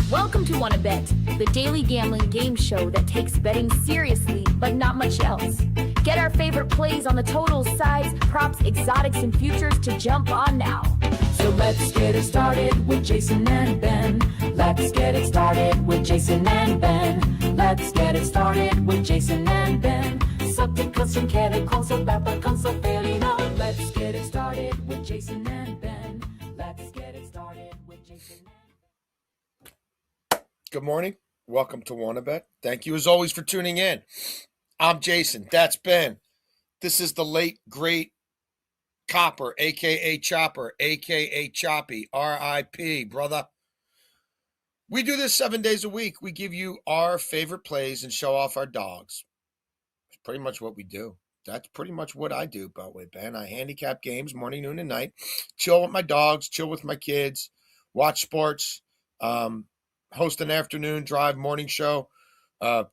Welcome to Wanna Bet, the daily gambling game show that takes betting seriously, but not much else. Get our favorite plays on the totals, sides, props, exotics, and futures to jump on now. So let's get it started with Jason and Ben. Let's get it started with Jason and Ben. Let's get it started with Jason and Ben. Subject som kere konsolbäppa konsolferino. Let's get it started with Jason and Ben. Let's get it started with Jason and Good morning. Welcome to Wanna Bet. Thank you as always for tuning in. I'm Jason. That's Ben. This is the late, great Copper, a.k.a. Chopper, a.k.a. Choppy, R.I.P., brother. We do this 7 days a week. We give you our favorite plays and show off our dogs. It's pretty much what we do. That's pretty much what I do, by the way, Ben. I handicap games morning, noon, and night. Chill with my dogs, chill with my kids, watch sports, host an afternoon drive morning show for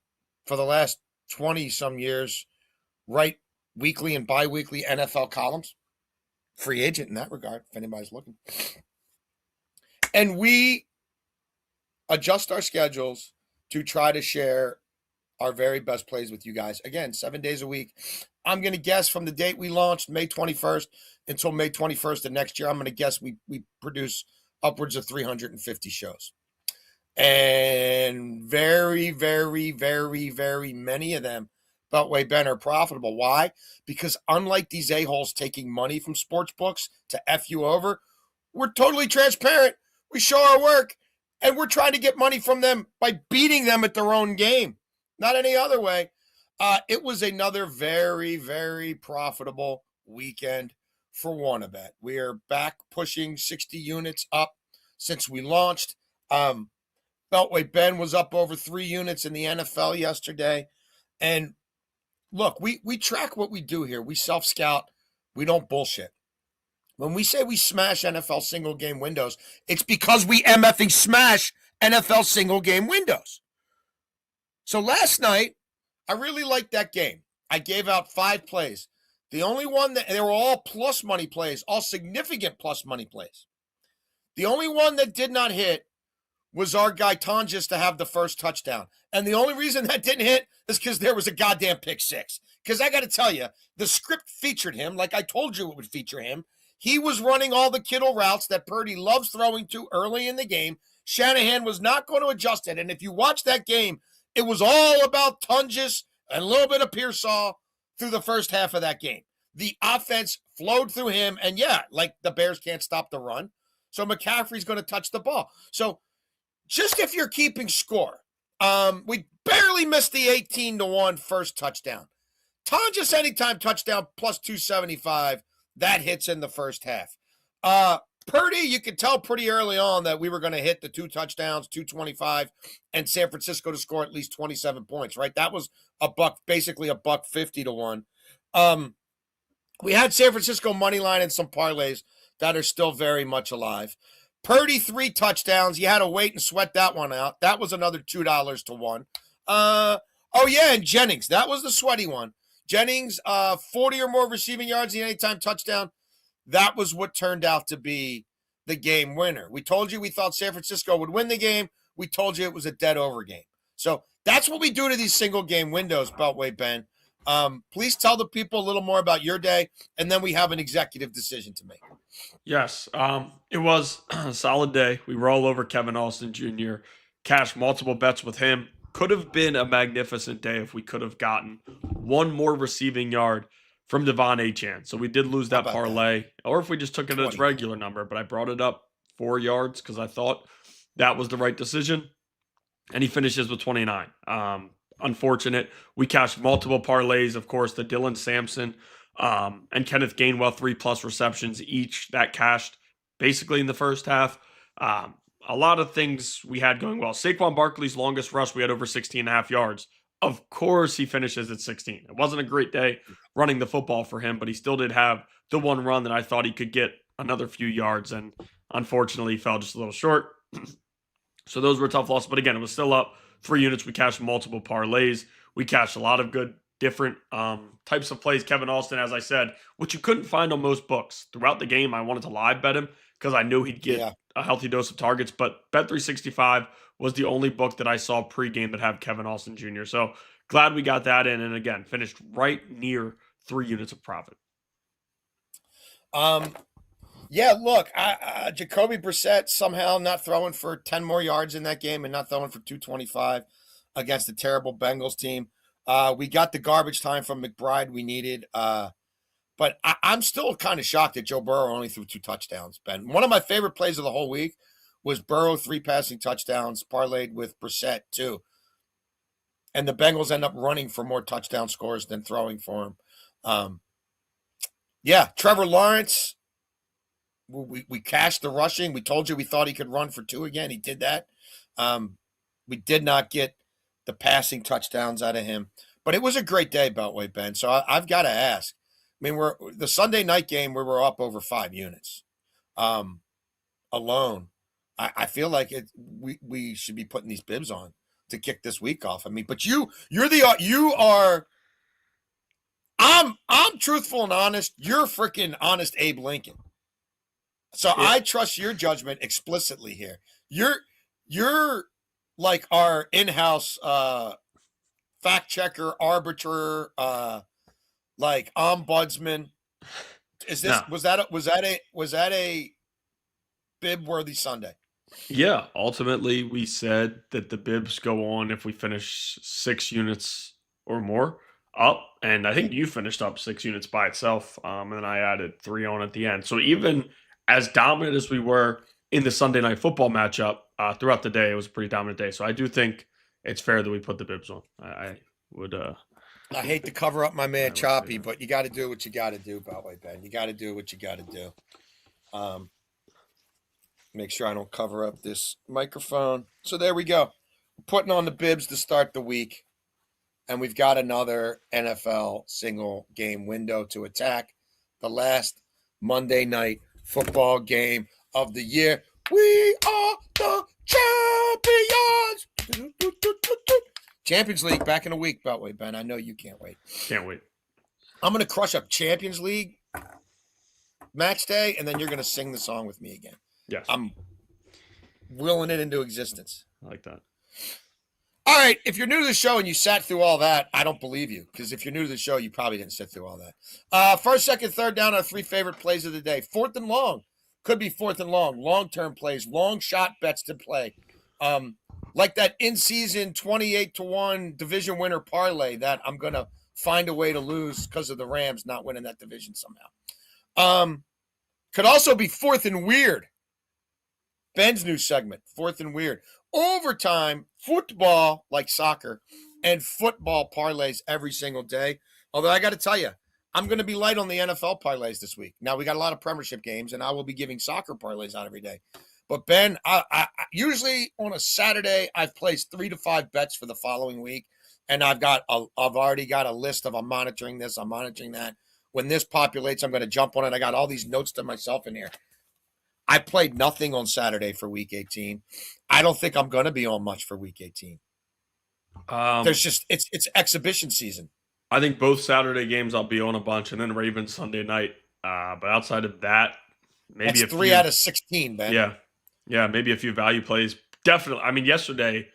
the last 20-some years, write weekly and bi-weekly NFL columns. Free agent in that regard, if anybody's looking. And we adjust our schedules to try to share our very best plays with you guys. Again, 7 days a week. I'm going to guess from the date we launched, May 21st, until May 21st of next year, I'm going to guess we produce upwards of 350 shows. And very, very, very, very many of them, Beltway Ben, are profitable. Why? Because unlike these a-holes taking money from sports books to F you over, we're totally transparent. We show our work, and we're trying to get money from them by beating them at their own game. Not any other way. It was another very, very profitable weekend for WannaBet. We are back pushing 60 units up since we launched. Beltway Ben was up over 3 units in the NFL yesterday. And look, we track what we do here. We self-scout. We don't bullshit. When we say we smash NFL single-game windows, it's because we MFing smash NFL single-game windows. So last night, I really liked that game. I gave out 5 plays. The only one they were all plus money plays, all significant plus money plays. The only one that did not hit was our guy Tonjes to have the first touchdown. And the only reason that didn't hit is because there was a goddamn pick six. Because I got to tell you, the script featured him like I told you it would feature him. He was running all the Kittle routes that Purdy loves throwing to early in the game. Shanahan was not going to adjust it. And if you watch that game, it was all about Tonjes and a little bit of Pearsall through the first half of that game. The offense flowed through him. And yeah, like the Bears can't stop the run. So McCaffrey's going to touch the ball. So just if you're keeping score, we barely missed the 18-1 first touchdown. Tonjes anytime touchdown plus 275, that hits in the first half. Purdy, you could tell pretty early on that we were going to hit the 2 touchdowns, 225, and San Francisco to score at least 27 points, right? That was basically a $1.50 to 1. We had San Francisco money line and some parlays that are still very much alive. Purdy 3 touchdowns. You had to wait and sweat that one out. That was another $2 to 1. And Jennings. That was the sweaty one. Jennings, 40 or more receiving yards the anytime touchdown. That was what turned out to be the game winner. We told you we thought San Francisco would win the game. We told you it was a dead over game. So that's what we do to these single game windows, Beltway Ben. Please tell the people a little more about your day, and then we have an executive decision to make. Yes, it was a solid day. We were all over Kevin Austin Jr., cashed multiple bets with him. Could have been a magnificent day if we could have gotten one more receiving yard from Devon Achane. So we did lose that parlay, or if we just took it as regular number, but I brought it up 4 yards because I thought that was the right decision, and he finishes with 29. Unfortunate. We cashed multiple parlays, of course, the Dylan Sampson and Kenneth Gainwell 3+ receptions each that cashed basically in the first half. A lot of things we had going well. Saquon Barkley's longest rush, we had over 16.5 yards. Of course, he finishes at 16. It wasn't a great day running the football for him, but he still did have the one run that I thought he could get another few yards, and unfortunately, he fell just a little short. So those were tough losses. But again, it was still up 3 units. We cashed multiple parlays. We cashed a lot of good different types of plays. Kevin Austin, as I said, which you couldn't find on most books. Throughout the game, I wanted to live bet him because I knew he'd get a healthy dose of targets, but Bet365 was the only book that I saw pregame that had Kevin Austin Jr. So glad we got that in, and again, finished right near 3 units of profit. Yeah, look, Jacoby Brissett somehow not throwing for 10 more yards in that game and not throwing for 225 against a terrible Bengals team. We got the garbage time from McBride we needed. But I'm still kind of shocked that Joe Burrow only threw 2 touchdowns, Ben. One of my favorite plays of the whole week was Burrow 3 passing touchdowns parlayed with Brissett 2. And the Bengals end up running for more touchdown scores than throwing for him. Yeah, Trevor Lawrence, we cashed the rushing. We told you we thought he could run for 2 again. He did that. We did not get the passing touchdowns out of him. But it was a great day, Beltway, Ben. So I've got to ask. I mean, the Sunday night game where we're up over 5 units alone. I feel like we should be putting these bibs on to kick this week off. I mean, but I'm truthful and honest. You're freaking honest Abe Lincoln. So yeah. I trust your judgment explicitly here. You're like our in-house fact checker, arbiter, like ombudsman. Is this was that a bib worthy Sunday? Yeah, ultimately we said that the bibs go on if we finish 6 units or more up, and I think you finished up 6 units by itself, and then I added 3 on at the end. So even as dominant as we were in the Sunday Night Football matchup throughout the day, it was a pretty dominant day. So I do think it's fair that we put the bibs on. I would. I hate to cover up my man Choppy, but you got to do what you got to do, by the way, Ben. You got to do what you got to do. Make sure I don't cover up this microphone. So there we go. We're putting on the bibs to start the week, and we've got another NFL single game window to attack. The last Monday Night Football game of the year. We are the champions. Champions League back in a week, Beltway, Ben. I know you can't wait. Can't wait. I'm going to crush up Champions League match day, and then you're going to sing the song with me again. Yes. I'm willing it into existence. I like that. All right. If you're new to the show and you sat through all that, I don't believe you, because if you're new to the show, you probably didn't sit through all that. First, second, third down, our 3 favorite plays of the day. 4th and long. Could be 4th and long. Long-term plays. Long shot bets to play. Like that in-season 28-1 division winner parlay that I'm going to find a way to lose because of the Rams not winning that division somehow. Could also be 4th and weird. Ben's new segment, 4th and weird. Overtime, football, like soccer, and football parlays every single day. Although I got to tell you, I'm going to be light on the NFL parlays this week. Now, we got a lot of Premiership games, and I will be giving soccer parlays out every day. But, Ben, I usually on a Saturday, I've placed 3 to 5 bets for the following week, and I've already got a list of I'm monitoring this, I'm monitoring that. When this populates, I'm going to jump on it. I got all these notes to myself in here. I played nothing on Saturday for Week 18. I don't think I'm going to be on much for Week 18. There's just it's exhibition season. I think both Saturday games I'll be on a bunch, and then Ravens Sunday night. But outside of that, maybe that's 3 out of 16, man. Yeah, maybe a few value plays. Definitely. I mean, yesterday,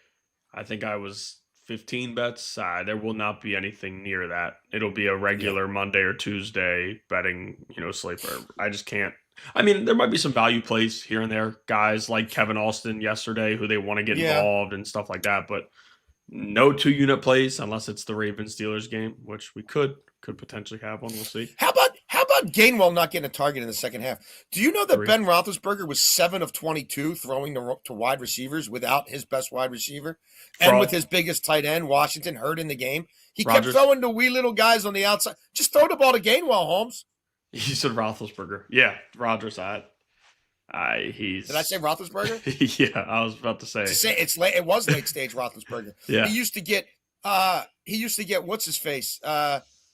I think I was 15 bets. There will not be anything near that. It'll be a regular Monday or Tuesday betting, slate. I just can't. I mean, there might be some value plays here and there, guys like Kevin Austin yesterday who they want to get involved and stuff like that, but no 2-unit plays unless it's the Ravens-Steelers game, which we could potentially have one. We'll see. How about Gainwell not getting a target in the second half? Do you know that Ben Roethlisberger was 7 of 22 throwing to wide receivers without his best wide receiver? And with his biggest tight end, Washington, hurt in the game? He kept throwing to wee little guys on the outside. Just throw the ball to Gainwell, Holmes. He said Roethlisberger. Yeah, Rodgers. Did I say Roethlisberger? Yeah, I was about to say. It's late. It was late stage Roethlisberger. Yeah. He used to get what's his face?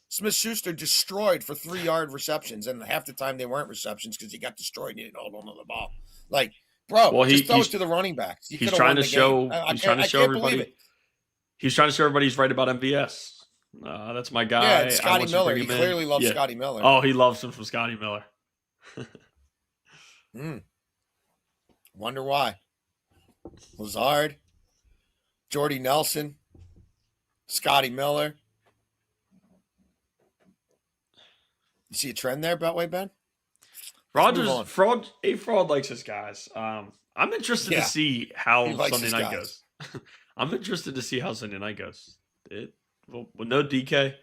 Smith-Schuster destroyed for 3-yard receptions, and half the time they weren't receptions because he got destroyed and he didn't hold on to the ball. Like, bro, just throw it to the running backs. He's trying to show everybody. He's trying to show everybody he's right about MVS. That's my Yeah, guy. it's I Scotty want you to Miller. bring He him in. clearly loves Yeah. Scotty Miller. Oh, he loves him from Scotty Miller. Wonder why. Lazard, Jordy Nelson, Scotty Miller. You see a trend there, Beltway Ben? Rogers, fraud likes his guys. I'm interested to see how Sunday night goes. I'm interested to see how Sunday night goes. With no DK.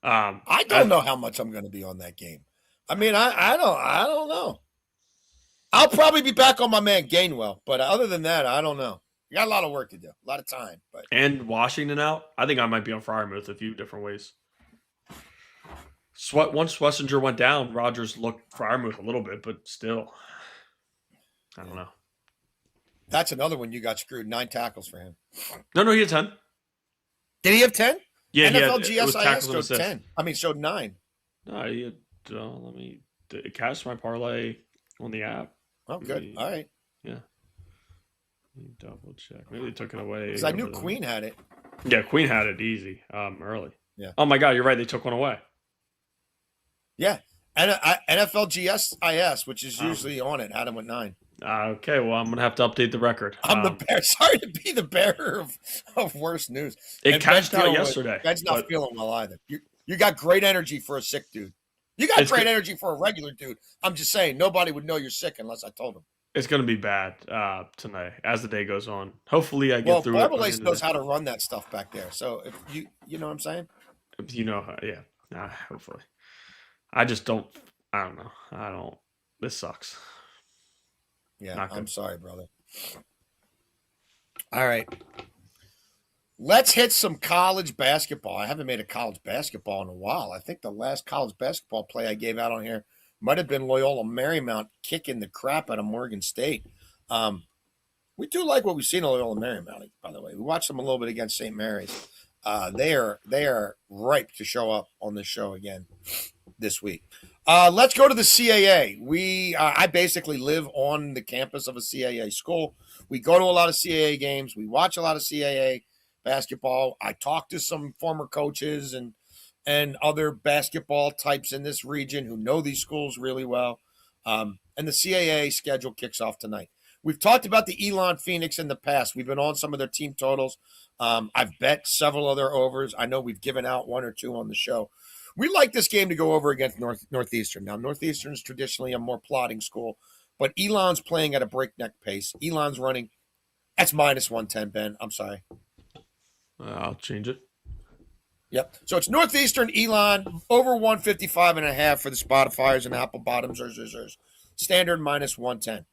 I don't know how much I'm going to be on that game. I mean, I don't know. I'll probably be back on my man Gainwell, but other than that, I don't know. You got a lot of work to do, a lot of time. And Washington out. I think I might be on Freiermuth a few different ways. Once Schlesinger went down, Rogers looked Freiermuth a little bit, but still, I don't know. That's another one you got screwed. 9 tackles for him. No, he had 10. Did he have 10? Yeah, NFL he had, GSIS showed 10. I mean, showed 9. No, he had, let me catch my parlay on the app. Oh, good. All right. Yeah. Let me double check. Maybe they took it away. Because I knew Queen had it. Yeah, Queen had it easy early. Yeah. Oh, my God, you're right. They took one away. Yeah. And NFL GSIS, which is usually on it, had him with 9. Okay, well, I'm going to have to update the record. I'm the bearer. Sorry to be the bearer of worse news. It cashed out yesterday. Ben's not feeling well either. You got great energy for a sick dude. You got great energy for a regular dude. I'm just saying, nobody would know you're sick unless I told them. It's going to be bad tonight as the day goes on. Hopefully I get through it. Well, Barbalace knows how to run that stuff back there. So if you know what I'm saying? You know, yeah. Hopefully. I just don't. I don't know. This sucks. Yeah, I'm sorry, brother. All right. Let's hit some college basketball. I haven't made a college basketball in a while. I think the last college basketball play I gave out on here might have been Loyola Marymount kicking the crap out of Morgan State. We do like what we've seen of Loyola Marymount, by the way. We watched them a little bit against St. Mary's. They are ripe to show up on this show again this week. Let's go to the CAA. I basically live on the campus of a CAA school. We go to a lot of CAA games. We watch a lot of CAA basketball. I talk to some former coaches and other basketball types in this region who know these schools really well. And the CAA schedule kicks off tonight. We've talked about the Elon Phoenix in the past. We've been on some of their team totals. I've bet several of their overs. I know we've given out 1 or 2 on the show. We like this game to go over against Northeastern. Now, Northeastern is traditionally a more plodding school, but Elon's playing at a breakneck pace. Elon's running. That's minus 110, Ben. I'm sorry. I'll change it. Yep. So it's Northeastern, Elon, over 155.5 for the Spotifyers and Apple Bottoms. Standard minus 110.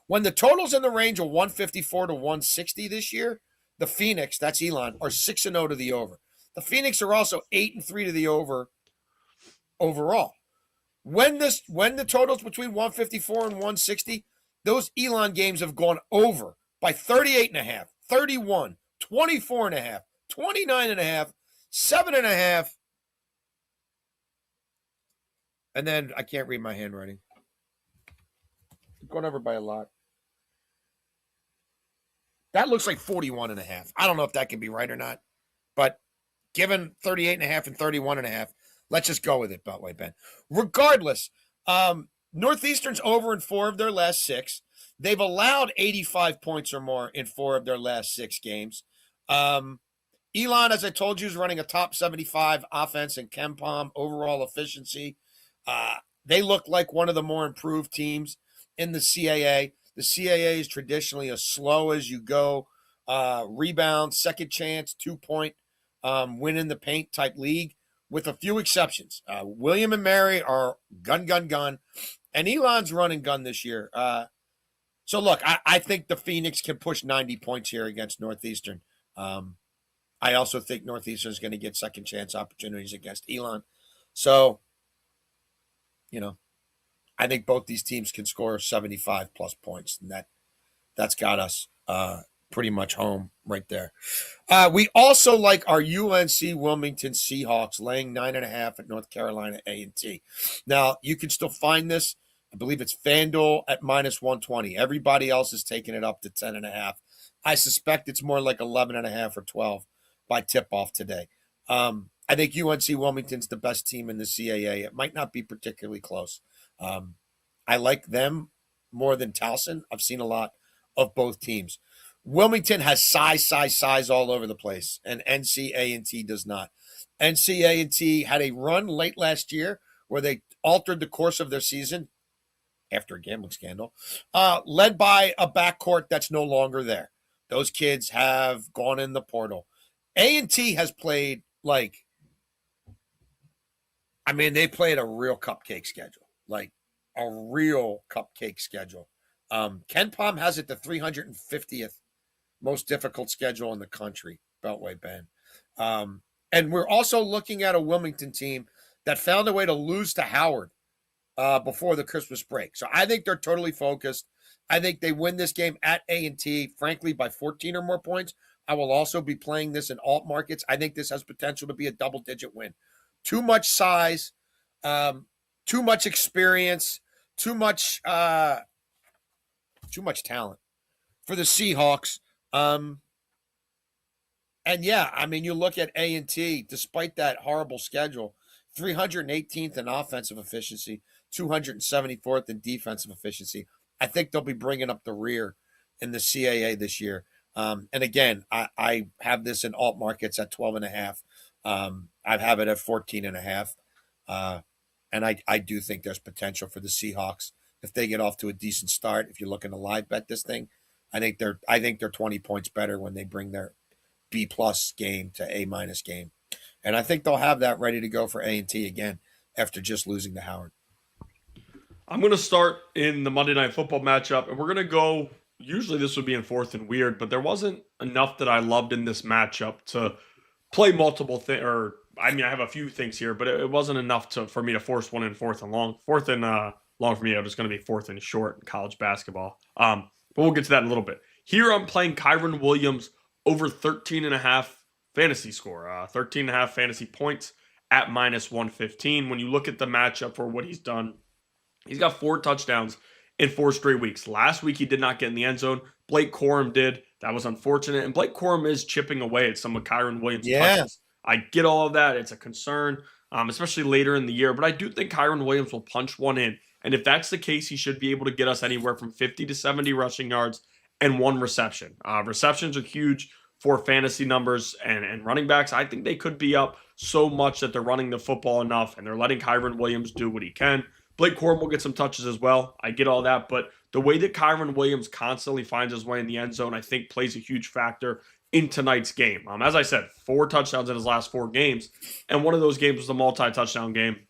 When the total's in the range of 154 to 160 this year, the Phoenix, that's Elon, are 6-0 to the over. The Phoenix are also 8-3 to the over overall. When the total's between 154 and 160, those Elon games have gone over by 38.5, 31, 24.5, 29.5, 7.5. And then I can't read my handwriting. Going over by a lot. That looks like 41.5. I don't know if that can be right or not, but given 38.5 and 31.5, let's just go with it, Beltway Ben. Regardless, Northeastern's over in 4 of their last 6. They've allowed 85 points or more in 4 of their last 6 games. Elon, as I told you, is running a top 75 offense in KenPom overall efficiency. They look like one of the more improved teams in the CAA. The CAA is traditionally a slow as you go rebound, second chance, 2-point win in the paint type league, with a few exceptions. William and Mary are gun. And Elon's run and gun this year. So, look, I think the Phoenix can push 90 points here against Northeastern. I also think Northeastern is going to get second chance opportunities against Elon. So, I think both these teams can score 75-plus points, and that's got us pretty much home right there. We also like our UNC Wilmington Seahawks laying 9.5 at North Carolina A&T. Now, you can still find this. I believe it's FanDuel at minus 120. Everybody else is taking it up to 10.5. I suspect it's more like 11.5 or 12 by tip-off today. I think UNC Wilmington's the best team in the CAA. It might not be particularly close. I like them more than Towson. I've seen a lot of both teams. Wilmington has size all over the place, and NC-A&T does not. NC-A&T had a run late last year where they altered the course of their season after a gambling scandal, led by a backcourt that's no longer there. Those kids have gone in the portal. A&T has played they played a real cupcake schedule, like a real cupcake schedule. Ken Pom has it the 350th most difficult schedule in the country, Beltway Bend. And we're also looking at a Wilmington team that found a way to lose to Howard before the Christmas break. So I think they're totally focused. I think they win this game at A&T, frankly, by 14 or more points. I will also be playing this in alt markets. I think this has potential to be a double-digit win. Too much size, too much experience, too much talent for the Seahawks. And yeah, I mean, you look at A&T, despite that horrible schedule, 318th in offensive efficiency, 274th in defensive efficiency. I think they'll be bringing up the rear in the CAA this year. And again, I have this in alt markets at 12.5. I have it at 14.5. And I do think there's potential for the Seahawks if they get off to a decent start. If you're looking to live bet this thing, I think they're 20 points better when they bring their B+ game to A- game. And I think they'll have that ready to go for A&T again after just losing to Howard. I'm going to start in the Monday Night Football matchup, and we're going to go, usually this would be in fourth and weird, but there wasn't enough that I loved in this matchup to play multiple things, I have a few things here, but it wasn't enough for me to force one in fourth and long. Fourth and long for me, it was going to be fourth and short in college basketball. But we'll get to that in a little bit. Here I'm playing Kyron Williams over 13.5 fantasy score, 13.5 fantasy points at -115. When you look at the matchup for what he's done, he's got 4 touchdowns in 4 straight weeks. Last week, he did not get in the end zone. Blake Corum did. That was unfortunate. And Blake Corum is chipping away at some of Kyron Williams' touches. I get all of that. It's a concern, especially later in the year. But I do think Kyron Williams will punch one in. And if that's the case, he should be able to get us anywhere from 50 to 70 rushing yards and 1 reception. Receptions are huge for fantasy numbers and running backs. I think they could be up so much that they're running the football enough and they're letting Kyron Williams do what he can. Blake Corum will get some touches as well. I get all that. But the way that Kyron Williams constantly finds his way in the end zone, I think plays a huge factor in tonight's game. As I said, 4 touchdowns in his last 4 games. And one of those games was a multi-touchdown game.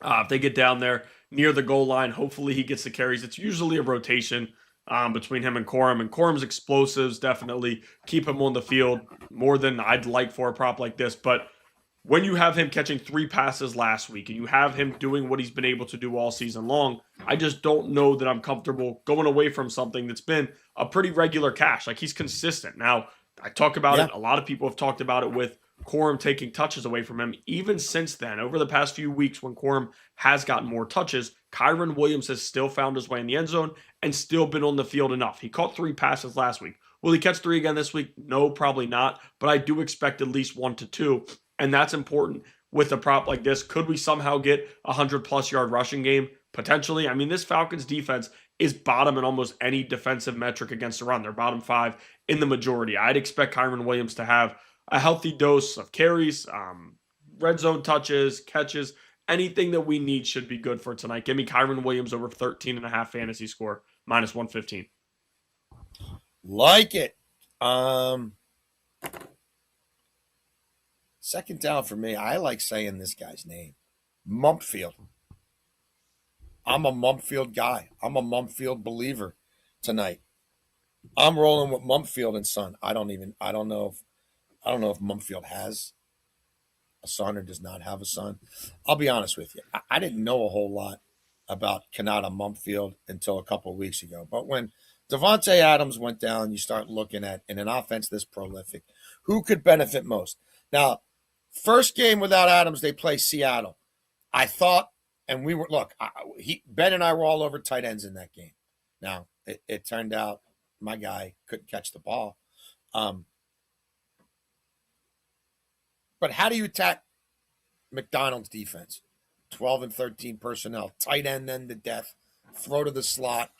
If they get down there near the goal line, hopefully he gets the carries. It's usually a rotation between him and Corum. And Corum's explosives definitely keep him on the field more than I'd like for a prop like this. But when you have him catching 3 passes last week and you have him doing what he's been able to do all season long, I just don't know that I'm comfortable going away from something that's been a pretty regular cash. Like, he's consistent. Now, I talk about it. A lot of people have talked about it with Corum taking touches away from him. Even since then, over the past few weeks when Corum has gotten more touches, Kyron Williams has still found his way in the end zone and still been on the field enough. He caught 3 passes last week. Will he catch 3 again this week? No, probably not. But I do expect at least 1 to 2. And that's important with a prop like this. Could we somehow get a 100+ yard rushing game? Potentially. This Falcons defense is bottom in almost any defensive metric against the run. They're bottom 5 in the majority. I'd expect Kyron Williams to have a healthy dose of carries, red zone touches, catches. Anything that we need should be good for tonight. Give me Kyron Williams over 13.5 fantasy score, -115. Like it. Second down for me. I like saying this guy's name. Mumpfield. I'm a Mumpfield guy. I'm a Mumpfield believer tonight. I'm rolling with Mumpfield and Son. I don't know if Mumpfield has a son or does not have a son. I'll be honest with you. I didn't know a whole lot about Kanata Mumpfield until a couple of weeks ago. But when Devontae Adams went down, you start looking at, in an offense this prolific, who could benefit most? Now, first game without Adams, they play Seattle. I thought, and we were, Ben and I were all over tight ends in that game. Now, it turned out my guy couldn't catch the ball. But how do you attack McDonald's defense? 12 and 13 personnel, tight end then to death, throw to the slot.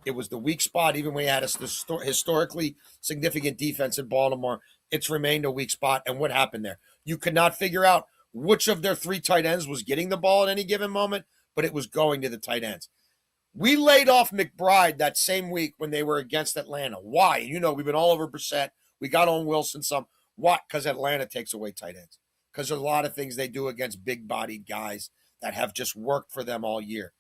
It was the weak spot, even when he had a historically significant defense in Baltimore. It's remained a weak spot. And what happened there? You could not figure out which of their three tight ends was getting the ball at any given moment, but it was going to the tight ends. We laid off McBride that same week when they were against Atlanta. Why? You know, we've been all over Brissett. We got on Wilson some. Why? Because Atlanta takes away tight ends. Because there's a lot of things they do against big-bodied guys that have just worked for them all year.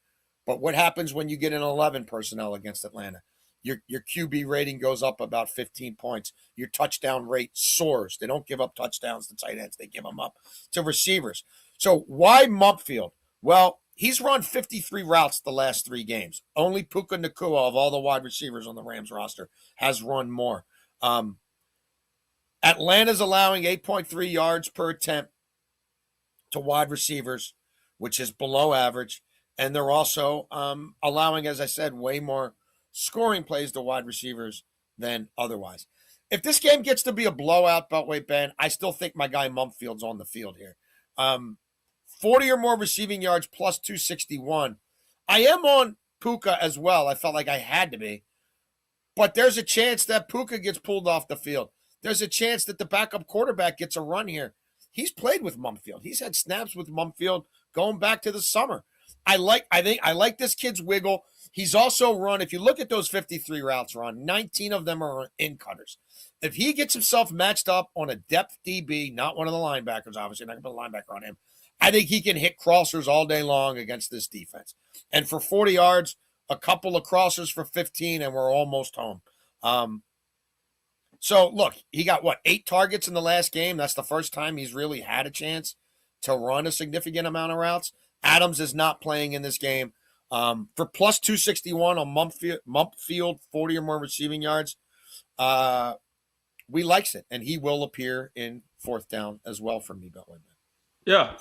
But what happens when you get an 11 personnel against Atlanta? Your QB rating goes up about 15 points. Your touchdown rate soars. They don't give up touchdowns to tight ends. They give them up to receivers. So why Mumpfield? Well, he's run 53 routes the last 3 games. Only Puka Nacua, of all the wide receivers on the Rams roster, has run more. Atlanta's allowing 8.3 yards per attempt to wide receivers, which is below average. And they're also allowing, as I said, way more scoring plays to wide receivers than otherwise. If this game gets to be a blowout, Beltway Ben, I still think my guy Mumpfield's on the field here. 40 or more receiving yards plus 261. I am on Puka as well. I felt like I had to be. But there's a chance that Puka gets pulled off the field. There's a chance that the backup quarterback gets a run here. He's played with Mumpfield. He's had snaps with Mumpfield going back to the summer. I like this kid's wiggle. He's also run, if you look at those 53 routes run, 19 of them are in cutters. If he gets himself matched up on a depth DB, not one of the linebackers, obviously, not going to put a linebacker on him, I think he can hit crossers all day long against this defense. And for 40 yards, a couple of crossers for 15, and we're almost home. So, look, he got, 8 targets in the last game? That's the first time he's really had a chance to run a significant amount of routes. Adams is not playing in this game. For plus 261 on Mumpfield, 40 or more receiving yards, we likes it, and he will appear in fourth down as well for me, Beltway. Yeah,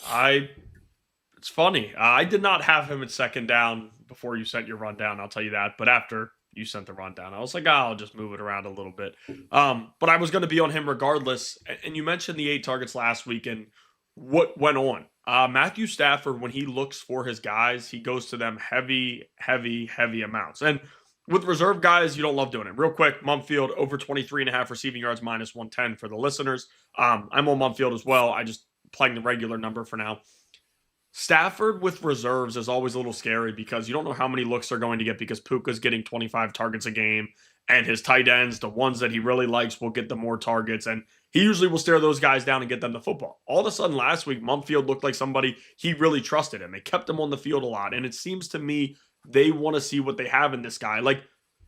it's funny. I did not have him at second down before you sent your rundown, I'll tell you that. But after you sent the rundown, I was like, I'll just move it around a little bit. But I was going to be on him regardless. And you mentioned the 8 targets last week and what went on. Matthew Stafford, when he looks for his guys, he goes to them heavy amounts. And with reserve guys, you don't love doing it. Real quick, Mumpfield over 23.5 receiving yards minus 110 for the listeners. I'm on Mumpfield as well. I just playing the regular number for now. Stafford with reserves is always a little scary because you don't know how many looks they're going to get because Puka's getting 25 targets a game and his tight ends, the ones that he really likes, will get the more targets. And he usually will stare those guys down and get them the football. All of a sudden last week, Mumpfield looked like somebody he really trusted him. They kept him on the field a lot. And it seems to me they want to see what they have in this guy. Like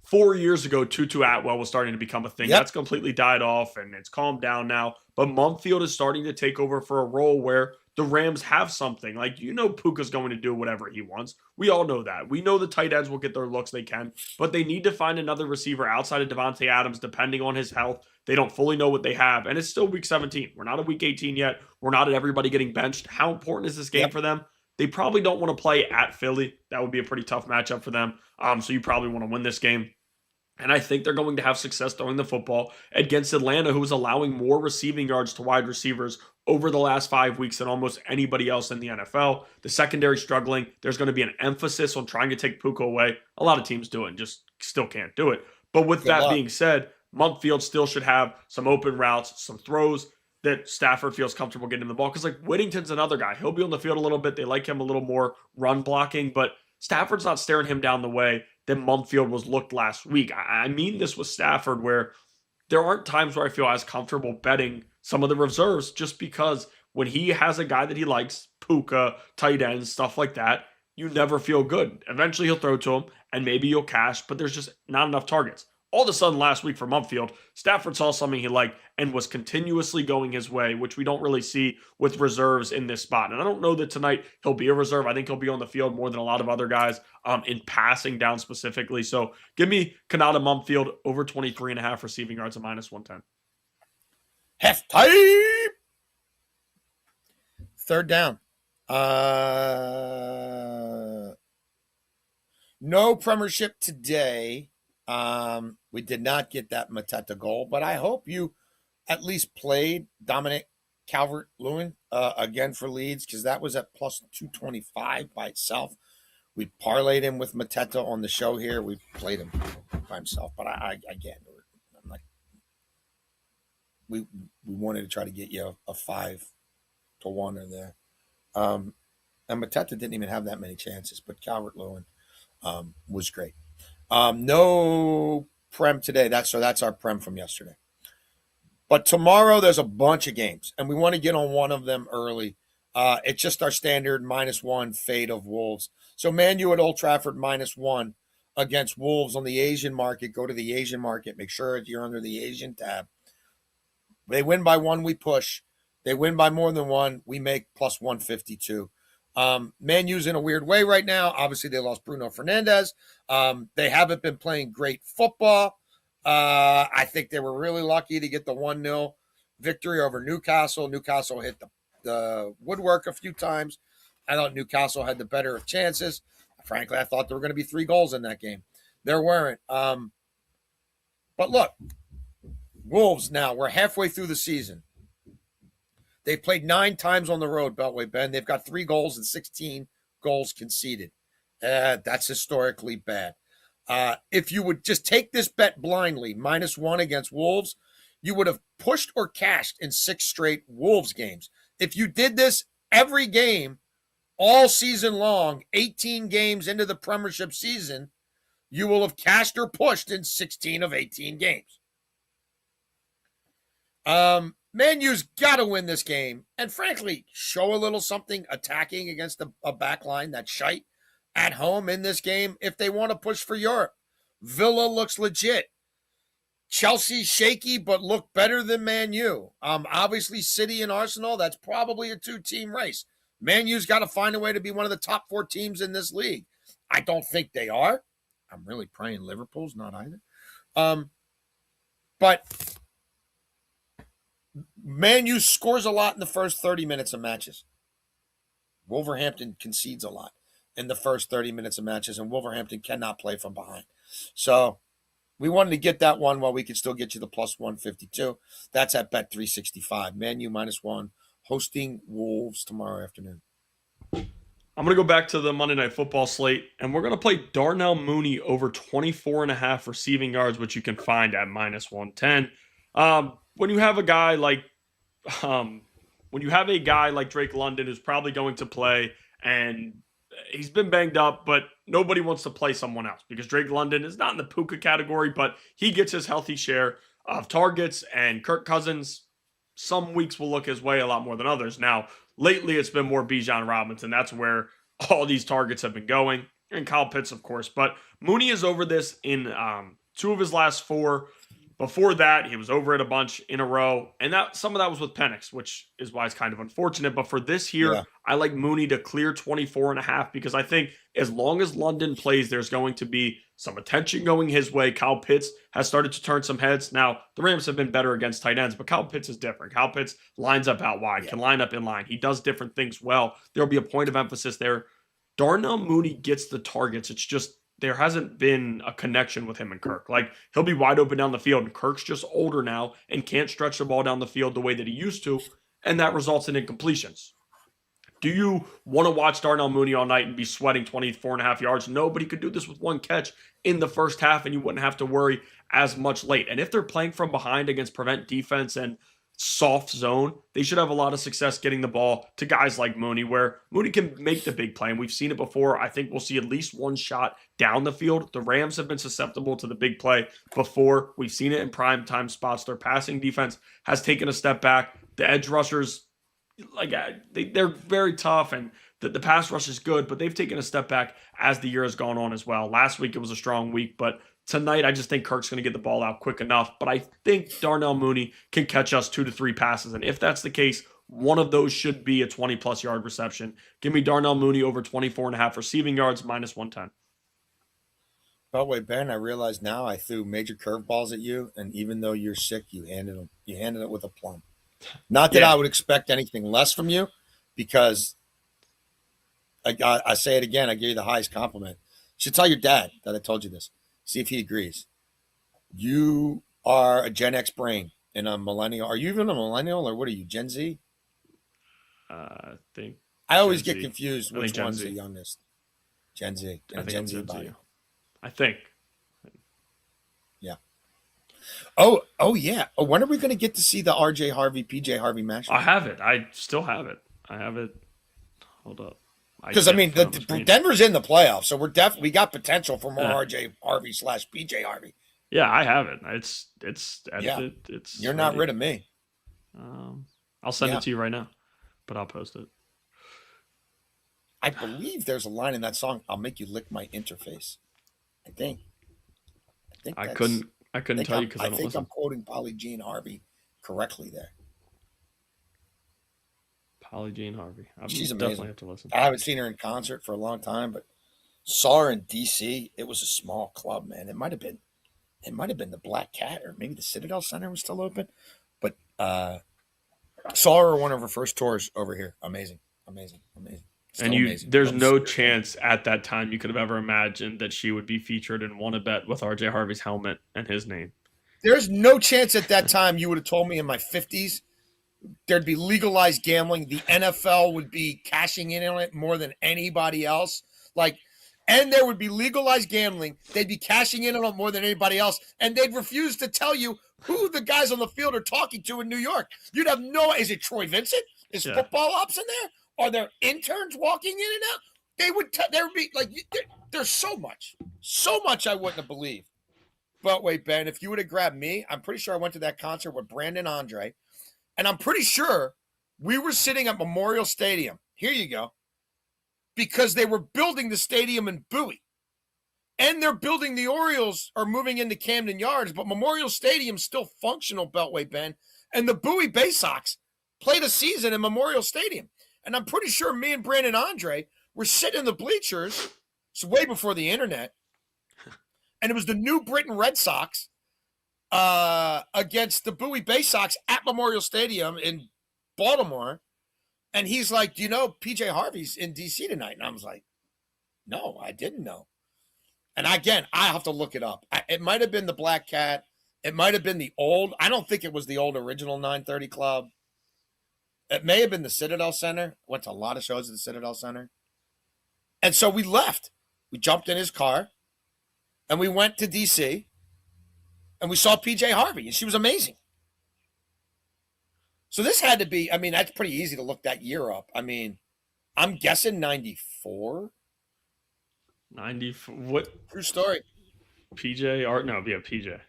4 years ago, Tutu Atwell was starting to become a thing. Yep. That's completely died off and it's calmed down now. But Mumpfield is starting to take over for a role where the Rams have something. Like, Puka's going to do whatever he wants. We all know that. We know the tight ends will get their looks they can, but they need to find another receiver outside of Devontae Adams, depending on his health. They don't fully know what they have, and it's still week 17. We're not at week 18 yet. We're not at everybody getting benched. How important is this game for them? They probably don't want to play at Philly. That would be a pretty tough matchup for them. So you probably want to win this game. And I think they're going to have success throwing the football against Atlanta, who is allowing more receiving yards to wide receivers over the last 5 weeks than almost anybody else in the NFL. The secondary struggling. There's going to be an emphasis on trying to take Puka away. A lot of teams do it and just still can't do it. But with that being said, Mumpfield still should have some open routes, some throws that Stafford feels comfortable getting the ball. Because like Whittington's another guy. He'll be on the field a little bit. They like him a little more run blocking, but Stafford's not staring him down the way that Mumpfield was looked last week. I mean this with Stafford, where there aren't times where I feel as comfortable betting some of the reserves just because when he has a guy that he likes, Puka, tight ends, stuff like that, you never feel good. Eventually he'll throw to him and maybe you'll cash, but there's just not enough targets. All of a sudden last week for Mumpfield, Stafford saw something he liked and was continuously going his way, which we don't really see with reserves in this spot. And I don't know that tonight he'll be a reserve. I think he'll be on the field more than a lot of other guys in passing down specifically. So give me Kanata Mumpfield over 23.5 receiving yards at minus 110. Half time. Third down. No premiership today. We did not get that Mateta goal, but I hope you at least played Dominic Calvert-Lewin again for leads because that was at plus 225 by itself. We parlayed him with Mateta on the show here. We played him by himself, but again, I'm like, we wanted to try to get you a 5-1 in there. And Mateta didn't even have that many chances, but Calvert-Lewin was great. No Prem today. That's our Prem from yesterday. But tomorrow there's a bunch of games, and we want to get on one of them early. It's just our standard -1 fade of Wolves. So Man U at Old Trafford -1 against Wolves on the Asian market. Go to the Asian market. Make sure you're under the Asian tab. They win by 1, we push. They win by more than 1, we make plus 152. Man U's in a weird way right now. Obviously, they lost Bruno Fernandes. They haven't been playing great football. I think they were really lucky to get the 1-0 victory over Newcastle. Newcastle hit the woodwork a few times. I thought Newcastle had the better of chances. Frankly, I thought there were going to be 3 goals in that game. There weren't. But look, Wolves now, we're halfway through the season. They've played 9 times on the road, Beltway Ben. They've got 3 goals and 16 goals conceded. That's historically bad. If you would just take this bet blindly, -1 against Wolves, you would have pushed or cashed in 6 straight Wolves games. If you did this every game, all season long, 18 games into the Premiership season, you will have cashed or pushed in 16 of 18 games. Man U's got to win this game and, frankly, show a little something attacking against a back line that's shite at home in this game if they want to push for Europe. Villa looks legit. Chelsea shaky, but look better than Man U. Obviously, City and Arsenal, that's probably a 2-team race. Man U's got to find a way to be one of the top 4 teams in this league. I don't think they are. I'm really praying Liverpool's not either. But Man U scores a lot in the first 30 minutes of matches. Wolverhampton concedes a lot in the first 30 minutes of matches, and Wolverhampton cannot play from behind. So we wanted to get that one while we could still get you the plus 152. That's at Bet365. Man U -1, hosting Wolves tomorrow afternoon. I'm going to go back to the Monday Night Football slate, and we're going to play Darnell Mooney over 24.5 receiving yards, which you can find at -110. When you have a guy like Drake London who's probably going to play, and he's been banged up, but nobody wants to play someone else because Drake London is not in the Puka category, but he gets his healthy share of targets, and Kirk Cousins, some weeks will look his way a lot more than others. Now, lately it's been more Bijan Robinson. That's where all these targets have been going, and Kyle Pitts, of course. But Mooney is over this in 2 of his last 4. Before that, he was over it a bunch in a row, and that some of that was with Penix, which is why it's kind of unfortunate. But for this here, yeah, I like Mooney to clear 24.5 because I think as long as London plays, there's going to be some attention going his way. Kyle Pitts has started to turn some heads. Now, the Rams have been better against tight ends, but Kyle Pitts is different. Kyle Pitts lines up out wide, can line up in line. He does different things well. There'll be a point of emphasis there. Darnell Mooney gets the targets. It's just there hasn't been a connection with him and Kirk. Like, he'll be wide open down the field, and Kirk's just older now and can't stretch the ball down the field the way that he used to, and that results in incompletions. Do you want to watch Darnell Mooney all night and be sweating 24.5 yards? No, but he could do this with 1 catch in the first half, and you wouldn't have to worry as much late. And if they're playing from behind against prevent defense and soft zone, they should have a lot of success getting the ball to guys like Mooney, where Mooney can make the big play. And we've seen it before. I think we'll see at least 1 shot down the field. The Rams have been susceptible to the big play before. We've seen it in prime time spots. Their passing defense has taken a step back. The edge rushers, they're very tough, and the pass rush is good, but they've taken a step back as the year has gone on as well. Last week, it was a strong week, but tonight, I just think Kirk's going to get the ball out quick enough. But I think Darnell Mooney can catch us 2 to 3 passes. And if that's the case, one of those should be a 20-plus yard reception. Give me Darnell Mooney over 24.5 receiving yards, -110. By the way, Ben, I realize now I threw major curveballs at you, and even though you're sick, you handed it with a plum. Not that I would expect anything less from you, because I say it again, I gave you the highest compliment. You should tell your dad that I told you this. See if he agrees. You are a Gen X brain and a millennial. Are you even a millennial, or what are you, Gen Z? I think I always Gen get Z. confused I think which Gen one's Z. the youngest. Gen Z. I think Gen it's Z Gen body. Z. I think. Yeah. Oh yeah. Oh, when are we going to get to see the RJ Harvey, PJ Harvey match? I have it. I still have it. I have it. Hold up. Because I mean, put it on the screen. Denver's in the playoffs, so we got potential for more Yeah. RJ Harvey / PJ Harvey. Yeah, I have it. It's edited. Yeah. It's You're not rid of me. I'll send it to you right now, but I'll post it. I believe there's a line in that song. I'll make you lick my interface. I think I couldn't tell you because I don't think listen. I'm quoting Polly Jean Harvey correctly there. Polly Jean Harvey. She's definitely amazing. have to listen. I haven't seen her in concert for a long time, but saw her in DC. It was a small club, man. It might have been the Black Cat, or maybe the Citadel Center was still open. But saw her on one of her first tours over here. Amazing. Still amazing. There's no chance at that time you could have ever imagined that she would be featured in Wanna Bet with RJ Harvey's helmet and his name. There's no chance at that time you would have told me in my 50s there'd be legalized gambling. The NFL would be cashing in on it more than anybody else. And there would be legalized gambling. They'd be cashing in on it more than anybody else. And they'd refuse to tell you who the guys on the field are talking to in New York. You'd have is it Troy Vincent? Is football ops in there? Are there interns walking in and out? There would be there's so much I wouldn't have believed. But wait, Ben, if you would have grabbed me, I'm pretty sure I went to that concert with Brandon Andre. And I'm pretty sure we were sitting at Memorial Stadium. Here you go. Because they were building the stadium in Bowie. And they're building the Orioles are moving into Camden Yards, but Memorial Stadium's still functional, Beltway Ben. And the Bowie Bay Sox played a season in Memorial Stadium. And I'm pretty sure me and Brandon Andre were sitting in the bleachers. It's way before the internet. And it was the New Britain Red Sox against the Bowie Bay Sox at Memorial Stadium in Baltimore. And he's like, do you know PJ Harvey's in DC tonight? And I was like, no, I didn't know. And again, I have to look it up. It might have been the Black Cat. It might have been the old. I don't think it was the old original 930 Club. It may have been the Citadel Center. Went to a lot of shows at the Citadel Center. And so we left. We jumped in his car. And we went to DC. And we saw PJ Harvey. And she was amazing. So this had to be, that's pretty easy to look that year up. I'm guessing 94. 94. What? True story. PJ Art? No, yeah, PJ.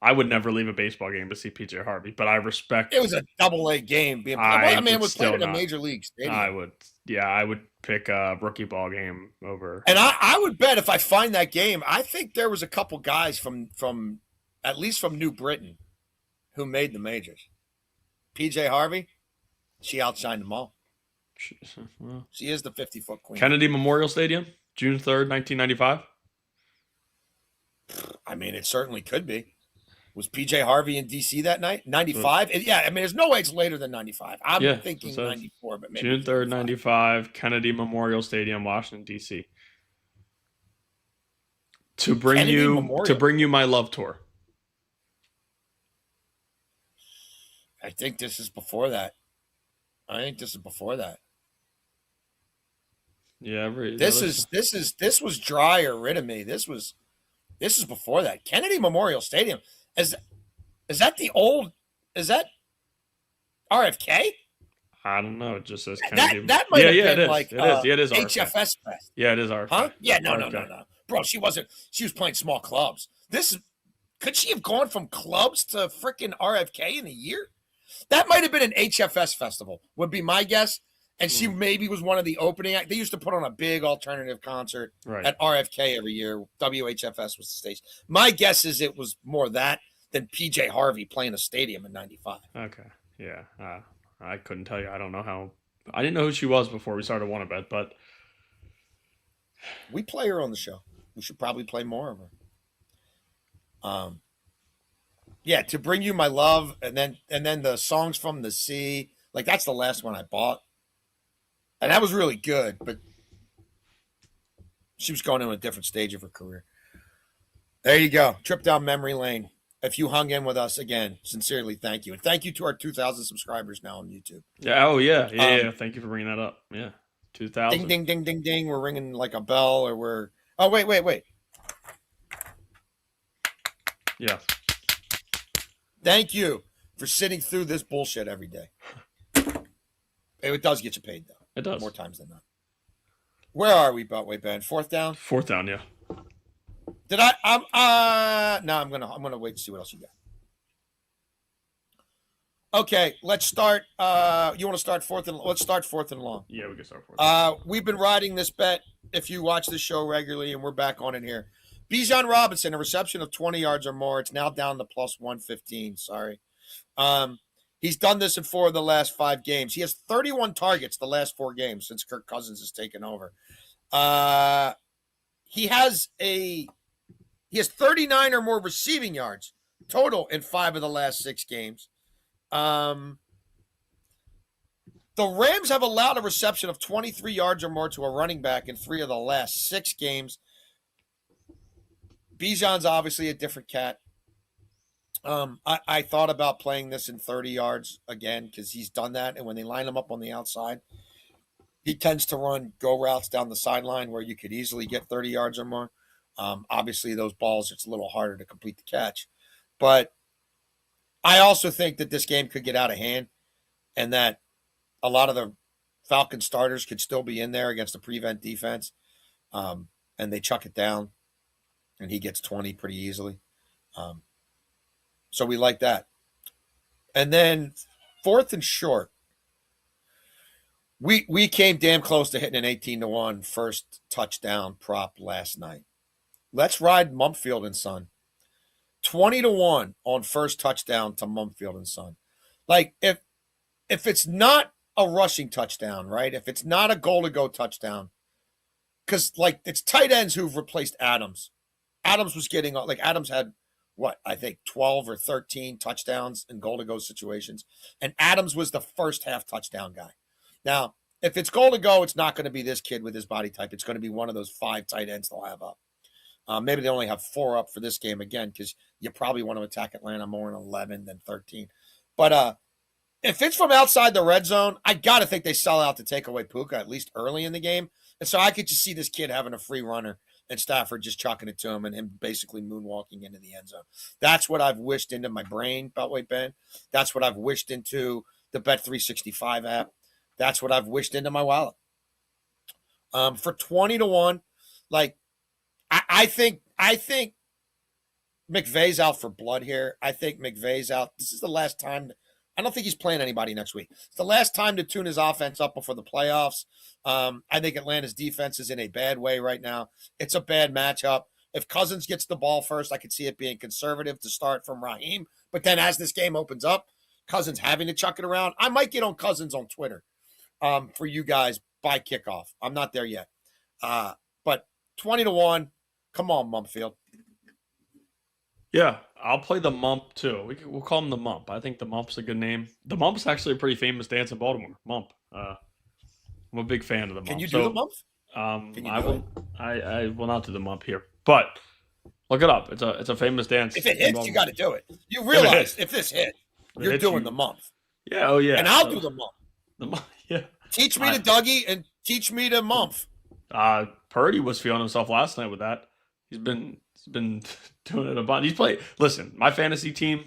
I would never leave a baseball game to see PJ Harvey, but I respect. It was a double-A game being played. It was played in a major league stadium. I would pick a rookie ball game over. And I would bet if I find that game, I think there was a couple guys from at least from New Britain who made the majors. PJ Harvey, she outshined them all. Well, she is the 50-foot queen. Kennedy Memorial Stadium, June 3rd, 1995. It certainly could be. Was PJ Harvey in DC that night? 95? Yeah, there's no way it's later than 95. I'm thinking 94, but maybe June 3rd, 95, Kennedy Memorial Stadium, Washington, D.C. To bring you my love tour. I think this is before that. Yeah, this was dry or rid of me. This is before that. Kennedy Memorial Stadium. Is that the old? Is that RFK? I don't know. It just says Kennedy. That might have been it is. like it is. Yeah, it is HFS Fest. Yeah, it is RFK. Huh? Yeah, no. Bro, she was playing small clubs. Could she have gone from clubs to freaking RFK in a year? That might have been an HFS festival, would be my guess. And she maybe was one of the opening acts. They used to put on a big alternative concert at RFK every year. WHFS was the station. My guess is it was more that than PJ Harvey playing a stadium in 95. Okay. Yeah. I couldn't tell you. I don't know how. I didn't know who she was before we started Wanna Bet, but we play her on the show. We should probably play more of her. Yeah, To Bring You My Love, and then the Songs from the Sea. That's the last one I bought. And that was really good, but she was going in a different stage of her career. There you go. Trip down memory lane. If you hung in with us again, sincerely, thank you. And thank you to our 2,000 subscribers now on YouTube. Yeah. Oh, yeah. Yeah. Thank you for bringing that up. Yeah. 2000. Ding, ding, ding, ding, ding. We're ringing like a bell or we're. Oh, wait. Yeah. Thank you for sitting through this bullshit every day. It does get you paid, though. It does. More times than not. Where are we, Beltway Ben? Fourth down? Fourth down, yeah. Did I? No, I'm gonna wait to see what else you got. Okay, let's start. You want to start fourth and? Let's start fourth and long. Yeah, we can start fourth. We've been riding this bet. If you watch the show regularly, and we're back on it here. Bijan Robinson, a reception of 20 yards or more. It's now down to plus 115. Sorry. He's done this in 4 of the last 5 games. He has 31 targets the last 4 games since Kirk Cousins has taken over. He has 39 or more receiving yards total in 5 of the last 6 games. The Rams have allowed a reception of 23 yards or more to a running back in 3 of the last 6 games. Bijan's obviously a different cat. I thought about playing this in 30 yards again because he's done that. And when they line him up on the outside, he tends to run go routes down the sideline where you could easily get 30 yards or more. Obviously, those balls, it's a little harder to complete the catch. But I also think that this game could get out of hand and that a lot of the Falcon starters could still be in there against the prevent defense. And they chuck it down and he gets 20 pretty easily. So we like that. And then fourth and short, we came damn close to hitting an 18-1 first touchdown prop last night. Let's ride Mumfield and Son. 20-1 on first touchdown to Mumfield and Son. Like if it's not a rushing touchdown, right? If it's not a goal-to-go touchdown, because like it's tight ends who've replaced Adams. Adams was getting like Adams had I think 12 or 13 touchdowns in goal-to-go situations. And Adams was the first half touchdown guy. Now, if it's goal-to-go, it's not going to be this kid with his body type. It's going to be one of those 5 tight ends they'll have up. Maybe they only have 4 up for this game again because you probably want to attack Atlanta more in 11 than 13. But if it's from outside the red zone, I got to think they sell out to take away Puka at least early in the game. And so I could just see this kid having a free runner and Stafford just chucking it to him and him basically moonwalking into the end zone. That's what I've wished into my brain, Beltway Ben. That's what I've wished into the Bet365 app. That's what I've wished into my wallet. For 20-1, like I think McVay's out for blood here. I think McVay's out. This is the last time. I don't think he's playing anybody next week. It's the last time to tune his offense up before the playoffs. I think Atlanta's defense is in a bad way right now. It's a bad matchup. If Cousins gets the ball first, I could see it being conservative to start from Raheem. But then as this game opens up, Cousins having to chuck it around. I might get on Cousins on Twitter for you guys by kickoff. I'm not there yet. But 20-1, come on, Mumfield. Yeah, I'll play the Mump too. We'll call him the Mump. I think the Mump's a good name. The Mump's actually a pretty famous dance in Baltimore. Mump. I'm a big fan of the Mump. Can you do the Mump? I will not do the Mump here, but look it up. It's a famous dance. If it hits, you got to do it. You realize if this hit, you're doing the Mump. Yeah. Oh yeah. And I'll do the Mump. The Mump. Yeah. Teach me to Dougie and teach me to Mump. Purdy was feeling himself last night with that. He's been doing it a bunch. Listen, my fantasy team